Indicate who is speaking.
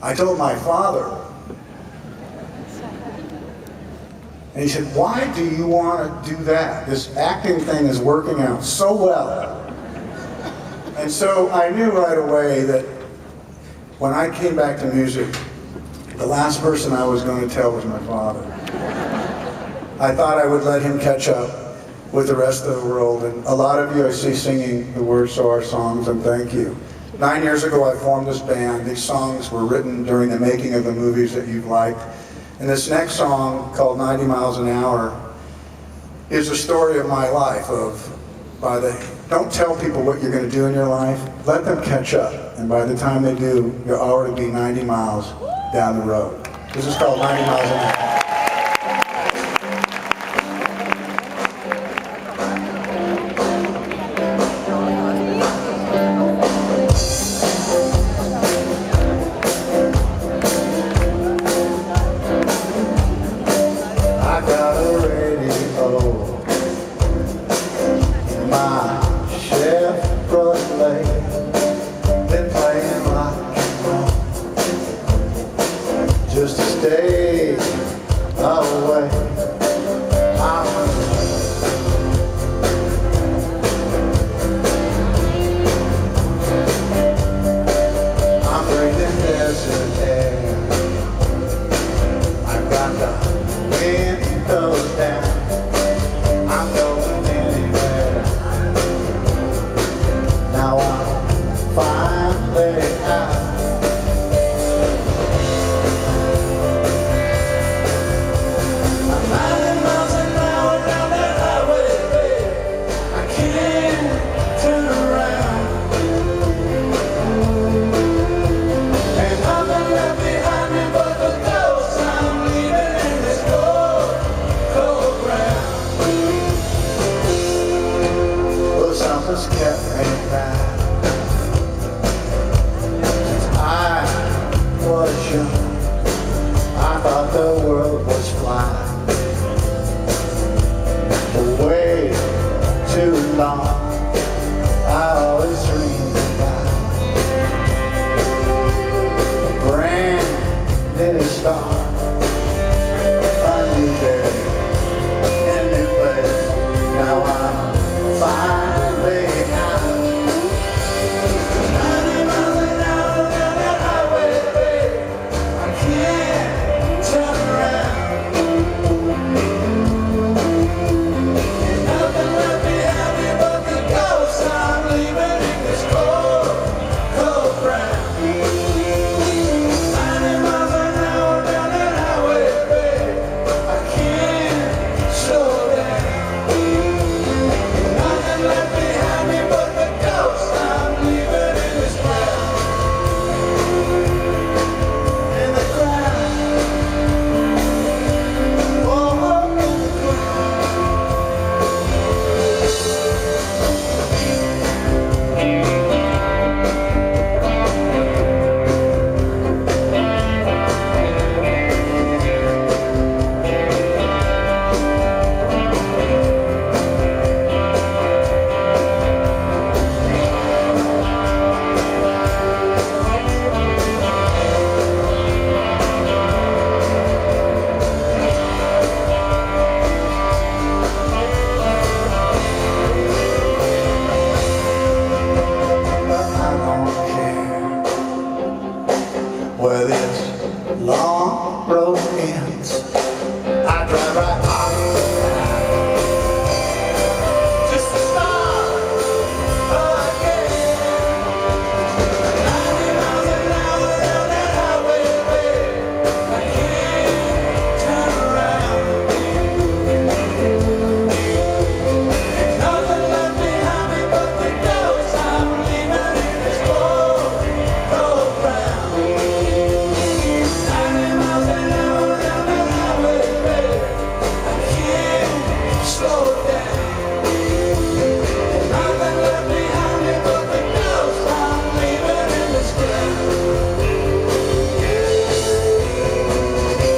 Speaker 1: I told my father, and he said, why do you want to do that? This acting thing is working out so well. And so I knew right away that when I came back to music, the last person I was going to tell was my father. I thought I would let him catch up with the rest of the world, and a lot of you I see singing the words to our songs, and thank you. 9 years ago I formed this band. These songs were written during the making of the movies that you've liked. And this next song, called 90 Miles an Hour, is a story of my life. Don't tell people what you're going to do in your life, let them catch up. And by the time they do, you'll already be 90 miles down the road. This is called 90 Miles an Hour. Just to stay away. I'm breathing desert air. I've got the windows down. I'm going anywhere. Now I'm finally out. Something's kept me back. Since I was young, I thought the world was flat. For way too long, I always dreamed about a brand new start, a new day, a new place. Now I'm fine. Where this long road ends,